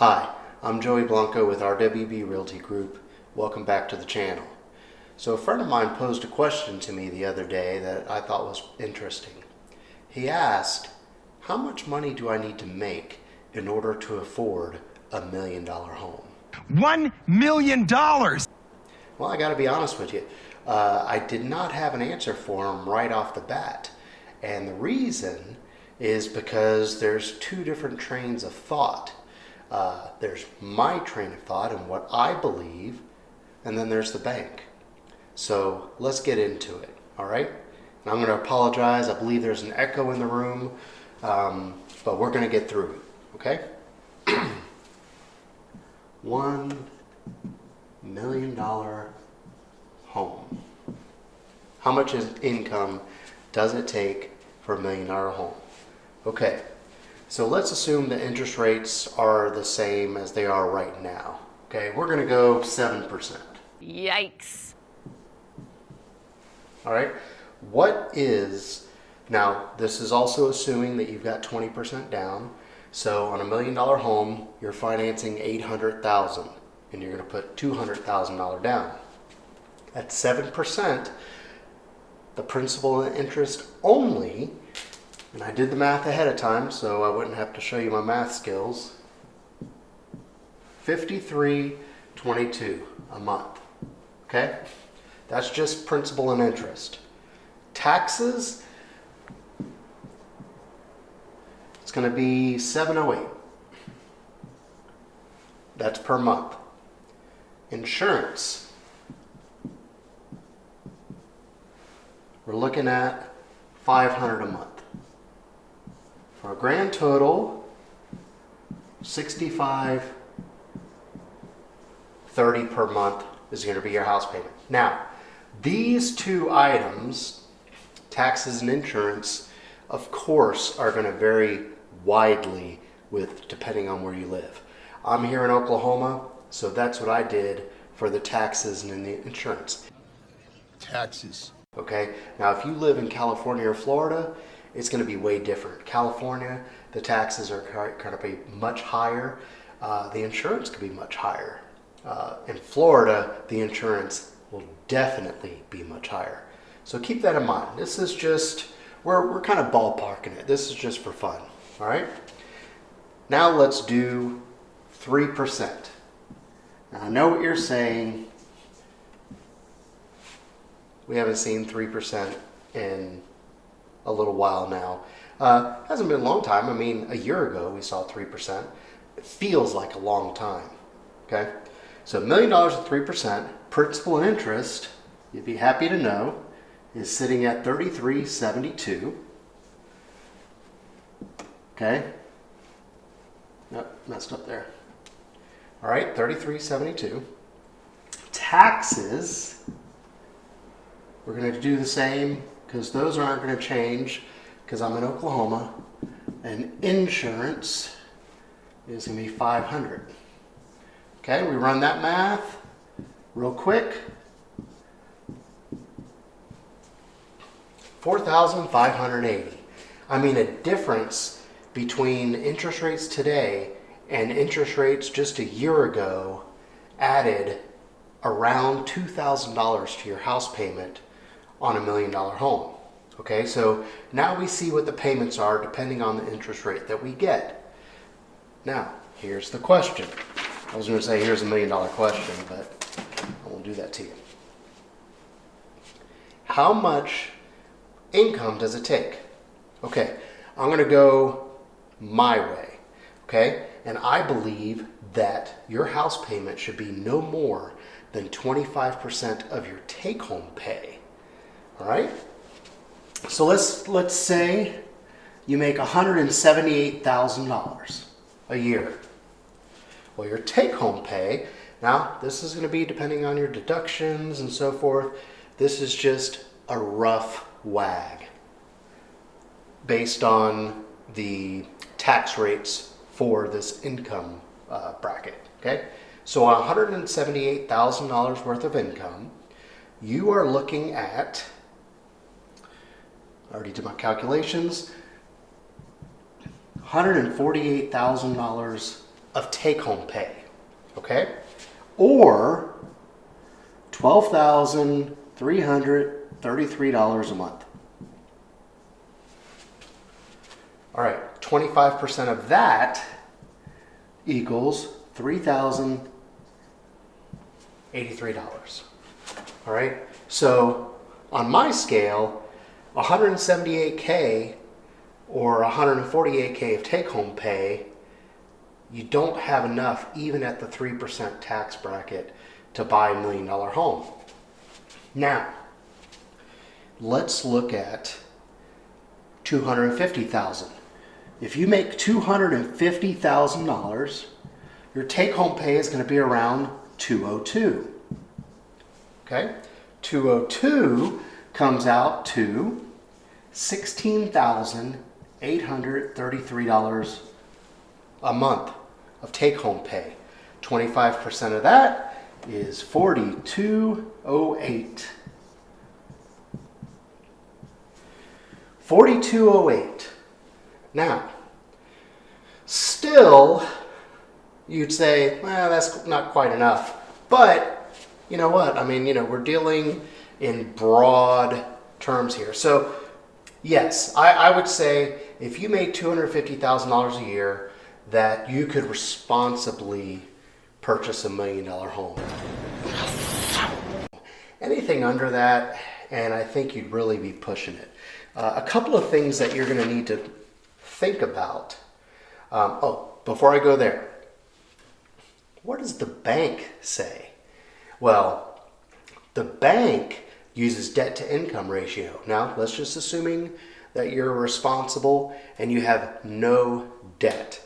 Hi, I'm Joey Blanco with RWB Realty Group. Welcome back to the channel. So a friend of mine posed a question to me the other day that I thought was interesting. He asked, how much money do I need to make in order to afford $1 million home? $1 million! Well, I gotta be honest with you. I did not have an answer for him right off the bat. And the reason is because there's two different trains of thought. There's my train of thought and what I believe, and then there's the bank. So let's get into it, all right? And I'm going to apologize. I believe there's an echo in the room, but we're going to get through it, okay? $1 million home. How much income does it take for $1 million home? Okay. So let's assume the interest rates are the same as they are right now. Okay, we're going to go 7%. Yikes. All right, now this is also assuming that you've got 20% down. So on $1 million home, you're financing $800,000 and you're going to put $200,000 down. At 7%, the principal and interest only, and I did the math ahead of time so I wouldn't have to show you my math skills, $53.22 a month. Okay? That's just principal and interest. Taxes, it's going to be $708. That's per month. Insurance, we're looking at $500 a month. For a grand total, $65.30 per month is going to be your house payment. Now, these two items, taxes and insurance, of course, are going to vary widely depending on where you live. I'm here in Oklahoma, so that's what I did for the taxes and the insurance. Taxes. Okay, now if you live in California or Florida, it's going to be way different. California, the taxes are going to be much higher. The insurance could be much higher. In Florida, the insurance will definitely be much higher. So keep that in mind. This is just, we're kind of ballparking it. This is just for fun, all right? Now let's do 3%. Now I know what you're saying. We haven't seen 3% in a little while now. Hasn't been a long time. I mean, a year ago we saw 3%. It feels like a long time. Okay? So $1 million at 3%, principal and interest, you'd be happy to know, is sitting at $33.72. Okay? Nope, messed up there. All right, $33.72. Taxes, we're going to do the same because those aren't going to change because I'm in Oklahoma, and insurance is going to be $500. Okay, we run that math real quick. $4,580. I mean, a difference between interest rates today and interest rates just a year ago added around $2,000 to your house payment on $1 million home. Okay, so now we see what the payments are depending on the interest rate that we get. Now, here's the question. I was going to say here's $1 million question, but I won't do that to you. How much income does it take? Okay, I'm going to go my way. Okay, and I believe that your house payment should be no more than 25% of your take-home pay. All right? So let's say you make $178,000 a year. Well, your take-home pay, now this is going to be depending on your deductions and so forth. This is just a rough wag based on the tax rates for this income bracket. Okay? So on $178,000 worth of income, you are looking at, I already did my calculations, $148,000 of take-home pay, okay? Or $12,333 a month. All right, 25% of that equals $3,083. All right, so on my scale, 178K or 148K of take-home pay, you don't have enough, even at the 3% tax bracket, to buy $1 million home. Now, let's look at $250,000. If you make $250,000, your take-home pay is going to be around $202. Okay, 202 comes out to $16,833 a month of take-home pay. 25% of that is $4,208. $4,208. Now, still, you'd say, well, that's not quite enough. But you know what? I mean, we're dealing in broad terms here. So, yes, I would say if you made $250,000 a year, that you could responsibly purchase $1 million home. Anything under that, and I think you'd really be pushing it. A couple of things that you're going to need to think about. Before I go there, what does the bank say? Well, the bank uses debt to income ratio. Now, let's just assuming that you're responsible and you have no debt.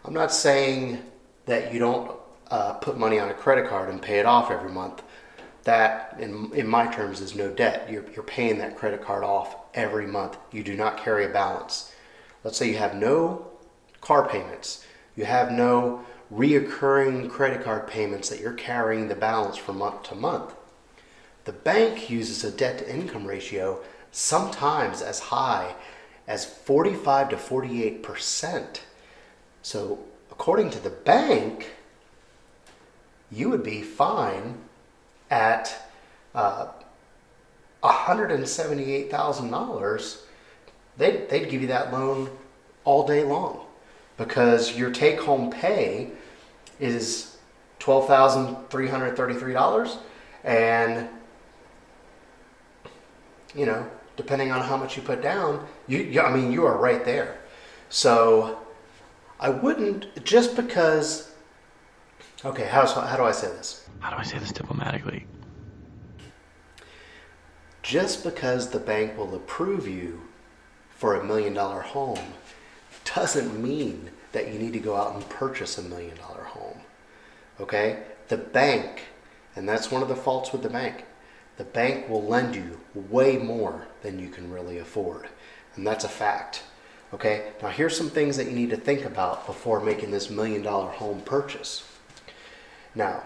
I'm not saying that you don't put money on a credit card and pay it off every month. That, in my terms, is no debt. You're paying that credit card off every month. You do not carry a balance. Let's say you have no car payments. You have no reoccurring credit card payments that you're carrying the balance from month to month. The bank uses a debt to income ratio sometimes as high as 45 to 48%. So according to the bank, you would be fine at $178,000. They'd give you that loan all day long because your take-home pay is $12,333, and depending on how much you put down, you are right there. So I wouldn't, just because. Okay, how do I say this? How do I say this diplomatically? Just because the bank will approve you for $1 million home doesn't mean that you need to go out and purchase $1 million home. Okay? The bank, and that's one of the faults with the bank will lend you way more than you can really afford. And that's a fact. Okay? Now here's some things that you need to think about before making this $1 million home purchase. Now,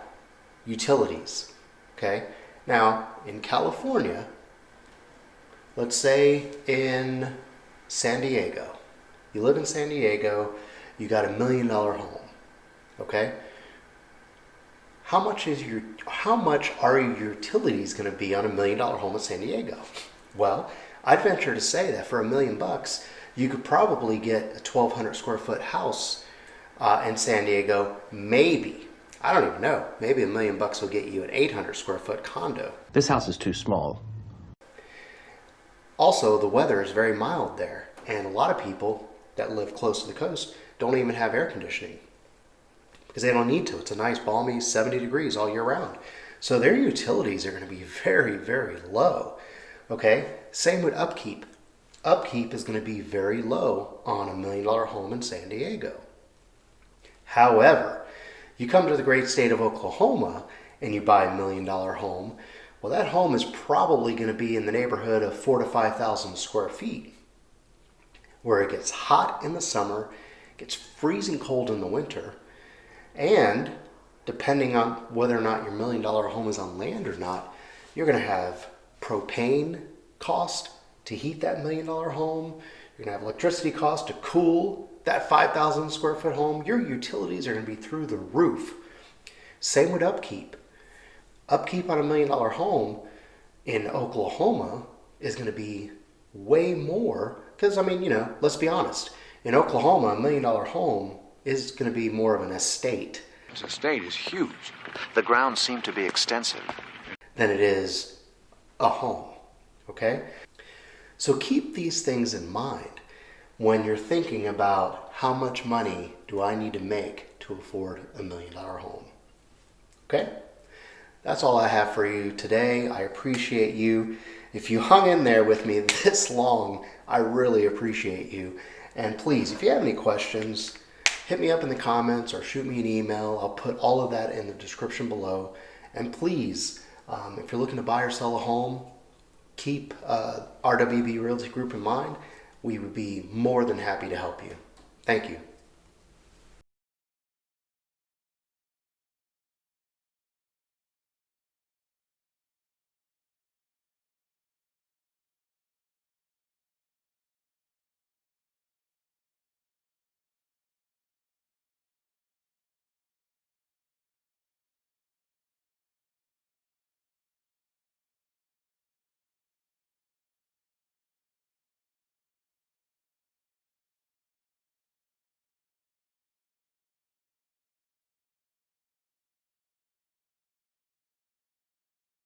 utilities. Okay? Now, in California, let's say in San Diego. You live in San Diego, you got $1 million home. Okay? How much are your utilities going to be on $1 million home in San Diego? Well, I'd venture to say that for $1 million, you could probably get a 1,200 square foot house in San Diego. Maybe, I don't even know. Maybe $1 million will get you an 800 square foot condo. This house is too small. Also, the weather is very mild there, and a lot of people that live close to the coast don't even have air conditioning because they don't need to. It's a nice balmy 70 degrees all year round. So their utilities are going to be very, very low. Okay? Same with upkeep. Upkeep is going to be very low on $1 million home in San Diego. However, you come to the great state of Oklahoma and you buy $1 million home, well, that home is probably going to be in the neighborhood of 4,000 to 5,000 square feet, where it gets hot in the summer, gets freezing cold in the winter, and depending on whether or not your $1 million home is on land or not, you're going to have propane cost to heat that $1 million home. You're going to have electricity cost to cool that 5,000 square foot home, your utilities are going to be through the roof. Same with upkeep. Upkeep on $1 million home in Oklahoma is going to be way more because, I mean, you know, let's be honest. In Oklahoma, $1 million home is going to be more of an estate. This estate is huge. The grounds seem to be extensive. Than it is a home, okay? So keep these things in mind when you're thinking about how much money do I need to make to afford $1 million home, okay? That's all I have for you today. I appreciate you. If you hung in there with me this long, I really appreciate you. And please, if you have any questions, hit me up in the comments or shoot me an email. I'll put all of that in the description below. And please, if you're looking to buy or sell a home, keep RWB Realty Group in mind. We would be more than happy to help you. Thank you.